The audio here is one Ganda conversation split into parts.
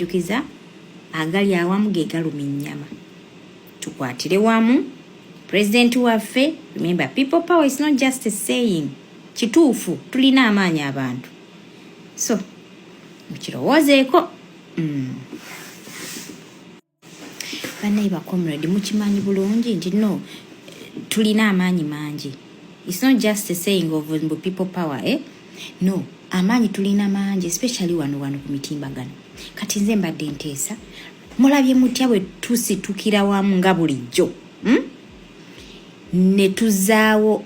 Yukiza agali awamu ge galuma ennyama. Tukwatire wamu. President waffe, remember, people power is not just a saying. Kituufu, tulina amaanyi abantu. So, mukirowoozeeko. Banaiba comrade, mukimanyi bulungi nti no, tulina amaanyi mangi. It's not just a saying of people power, eh? No, amaanyi tulina mangi, especially wano ku mitimbagano. Kati nze mbadde nteesa, mulabye mutya bwe tusitukira wamu nga bulijjo. Ne tuzaawo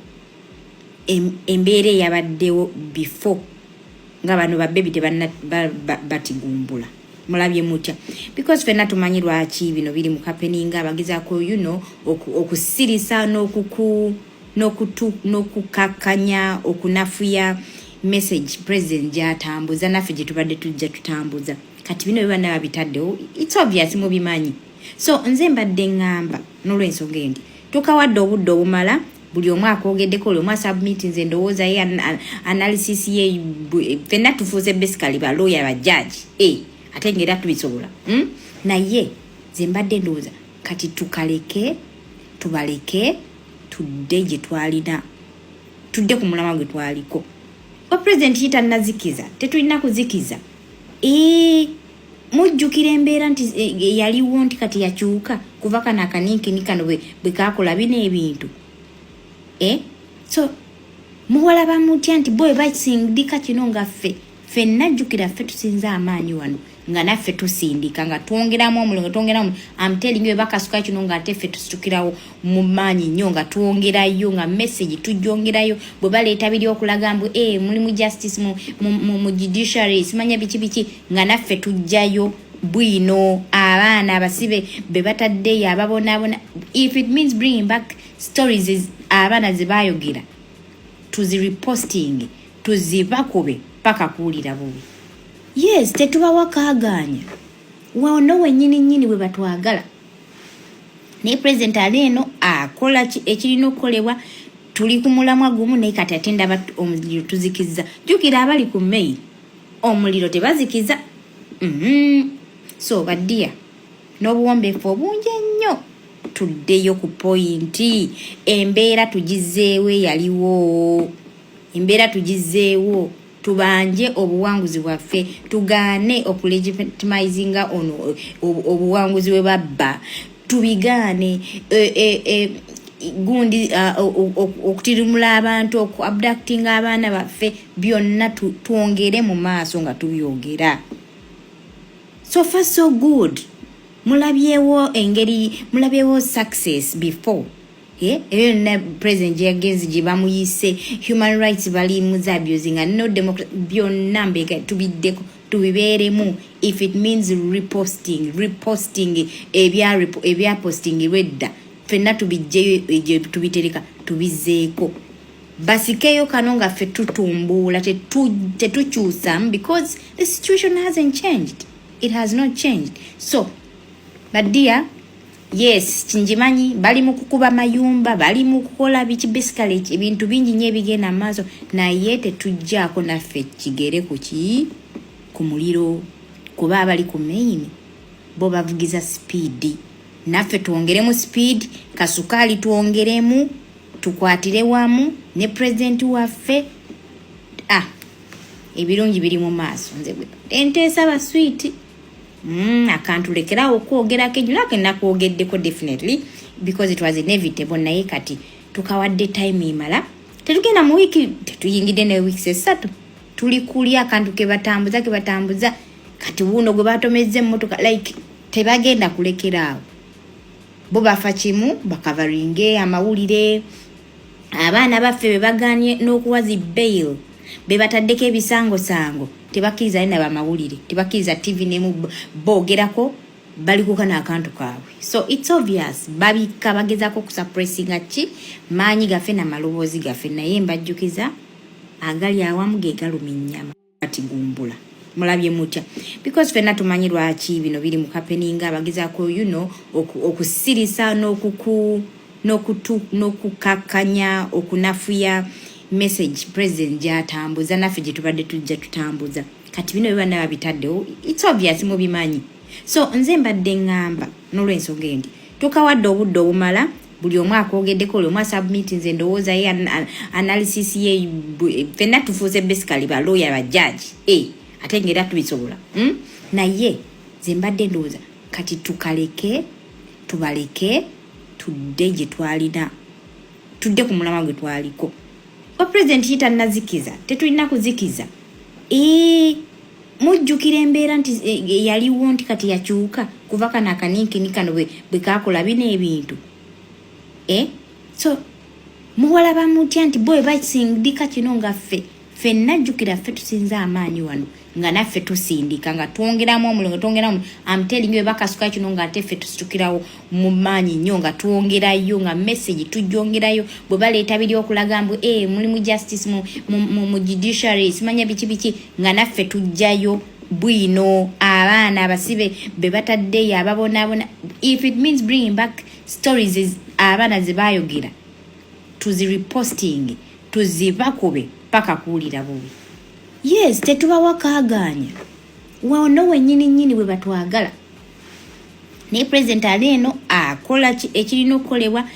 embeera eyabaddewo before nga bano babbebi tebanna batigumbula. Mulabye mutya. Because fenna tumanyi lwaki bino biri mu happening abagezaako okusirisa n'okukakanya okunafuya message president gy'atambuza naffe gye tubadde tujja tutambuza. Kati bino bibana babitaddewo, it's obvious mubimanyi. So nze mbadde ngamba n'olw'ensonga endi tukawadde obudde obumala buli omu akwogeddeko buli omu asubmit nze ndowooza ye analysis ye fenna tufuuze basically balooya bajjaji ate ng'era tubisobola. Naye nze mbadde ndowooza kati tubaleke tudde gye twalina, tudde ku mulama gwe twaliko. President yitannazikiza, tetulina kuzikiza. Mujjukira embeera nti yaliwo nti kati yakyuka kuva kana akaninkini kano bwe kakola bino ebintu. So muwalaba mutya nti boy basindika kino nga ffenna jjukira ffe tusinza amaanyi wano nga naffe tusindika nga twongeramu omuliro twongeramu. I'm telling you bakasuka kino nga ate ffe tusitukirawo mu maanyi nnyo nga twongerayo nga message tujjongerayo bwe baleeta biri okulaga mbu mulimu justice mu judiciary simanya biki nga naffe tujjayo bwino abaana abasibe be bataddeyo ababonaabona. If it means bringing back stories abaana ze baayogera tuzireposting tuzibakube paka kuwulira bubi. Yes, tetubawa kaaganya wano wennyini bwe batwagala. Naye president aleeno akola ekirina okukolebwa. Tuli ku mulamwa gumu naye kati ate ndaba omuliro tuzikiza. Jjukira abali ku mail omuliro tebazikiza. So baddiya n'obuwombeefu obungi ennyo tuddeyo ku pointi. Embeera tugizeewo yaliwo. Embeera tugizeewo. Tubanje obuwanguzi bwaffe tugaane okulegitimizinga ono obuwanguzi bwe babba. Tubigaane gundi okutirimula abantu okuabducting abaana baffe byonna twongere mu maaso nga tubyogera. So far so good. Mulabyewo engeri, mulabyewo success before. Na president yagenzi gye bamuyise human rights bali abusing and no democracy byonna mbega tubiddeko tubibeeremu. If it means reposting ebya posting redda fenna tubijjeyo tubitereka tubizeeko. Basikeyo kano nga ffe tutumbula tetukyusamu because the situation hasn't changed. It has not changed. So but dear, yes, kinjimanyi bali mu kukuba mayumba, bali mu kukola biki basically ebintu bingi nnyo ebigenda maaso naye tetujjaako naffe kigere ku muliro kuba abali ku main bo bavugiza speed. Naffe twongeremu speed, kasukaali twongeremu, tukwatire wamu ne president waffe. Ebirungi biri mu maaso nze bwe enteesa ba sweet. Akantulekerawo okwogerako ejjulake nakwogeddeko definitely because it was inevitable. Naye kati tukawadde time imala. Tetugenda mu wiki, tetuyingidde ne weeks esatu. Tuli kulya akantu ke batambuza kati buno gwe batomezze emmotoka like tebagenda kulekeraawo. Bo bafa kimu bakavaringe amawulire. Abaana baffe be baganye n'okuwazi bail be bataddeko ebisangosango tebakkiriza na bamawulire, tebakkiriza TV nemu boogerako bali kukana akantu kaabwe. So it's obvious babika bagezako kusuppressinga maanyi gaffe na maloboozi gaffe. Naye mbajjukiza agali awamu ge galuma ennyama batigumbula. Mulabye mutya. Because fenna tumanyi lwaki bino biri mu happening abagezaako okusirisa n'okukakanya okunafuya message president gy'atambuza naffe gye tubadde tujja tutambuza. kati bino bana babitaddewo it's obvious mu bimanyi. So nze mbadde ngamba n'olw'ensonga endi tukawadde obudde obumala buli omu akogeddeko oli omu submit nze ndowooza ye analysis ye fenna tufuuse basically ba lawyer ba judge ate ngera tubisobola naye nze mbadde ndowooza kati tubaleke tudde gye twalina tudde ku mulama gwe twaliko o president yita nazikiza tetulina kuzikiza mujjukira embeera nti yaliwo nti kati yakyuka kuva kana akaninkini kano bwe kakola bino ebintu so muwalaba mutya nti boy basindika kino nga ffenna jjukira ffe tusinza amaanyi wano nga naffe tusindika nga twongeramu omulongo twongeramu I'm telling you bakasuka kino nga ate ffe tusitukirawo mu maanyi nnyo nga twongerayo nga message tujjongerayo bwe baleeta biri okulaga mbu mulimu justice mu judiciary simanya biki nga naffe tujjayo bwino abaana abasibe be bataddeyo ababonaabona if it means bringing back stories abaana ze bayogera tuzireposting tuzibakube paka kuwulira bubi. Yes, tetubawakaaganya wano wennyini bwe batwagala naye president aleeno akola ekirina okukolebwa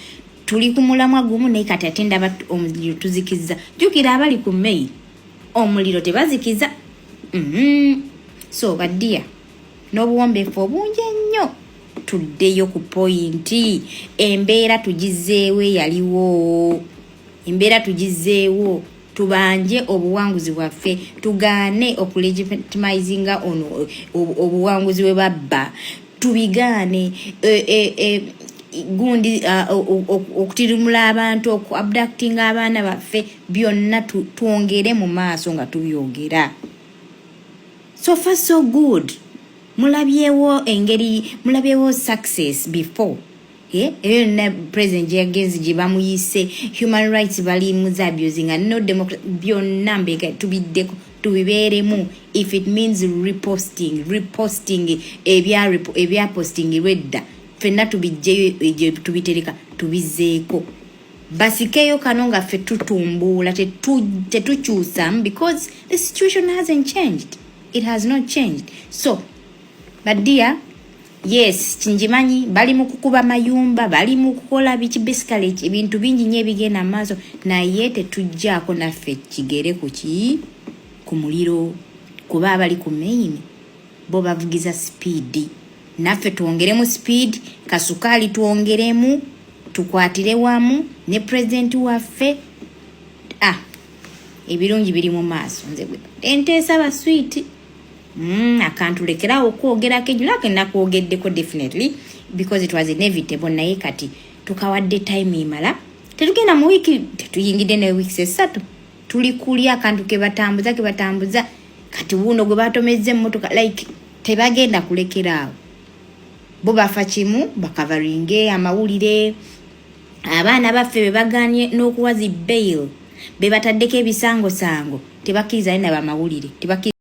tuli ku mulamwa gumu naye kati ate ndaba omuliro tuzikiza jjukira abali ku mail omuliro tebazikiza so baddiya n'obuwombeefu obungi ennyo tuddeyo ku pointi embeera tugizeewo yaliwo embeera tugizeewo tubanje obuwanguzi bwaffe tugaane okulegitimizinga ono obuwanguzi bwe babba tubigaane gundi okutirimula abantu okuabducting abaana baffe byonna tuongere mu maaso nga tubyogera so far so good mulabyewo success before na president yagenzi gye bamuyise human rights bali muzabyuzinga no democracy byonna mbega tubiddeko tubibeeremu if it means reposting ebya posting redda fenna tubijjeyo tubitereka tubizeeko basikeyo kano nga ffe tutumbula tetukyusamu because the situation hasn't changed. It has not changed. So but dear, yes, kinjimanyi bali mu kukuba mayumba bali mu kukola biki basically ebintu bingi nnyo ebigenda maaso naye tetujjaako naffe kigere ku muliro kuba abali ku main bo bavugiza speed naffe tuongeremu speed kasukali tuongeremu tukwatire wamu ne president waffe ebirungi biri mu maaso nze bwe enteesa ba sweet akantulekerawo okwogerako ejulake nakwogeddeko definitely because it was inevitable naye kati tukawadde time imala tetugenda mu wiki tetuyingidde ne weeks esatu tuli kulya akantu kebatambuza kati wuno gwe batomezze emmotoka like tebagenda kulekeraawo bo bafa kimu bakavaringe amawulire abaana baffe bebaganye n'okuwazi bail bebataddeko ebisangosango tebakkiriza naba amawulire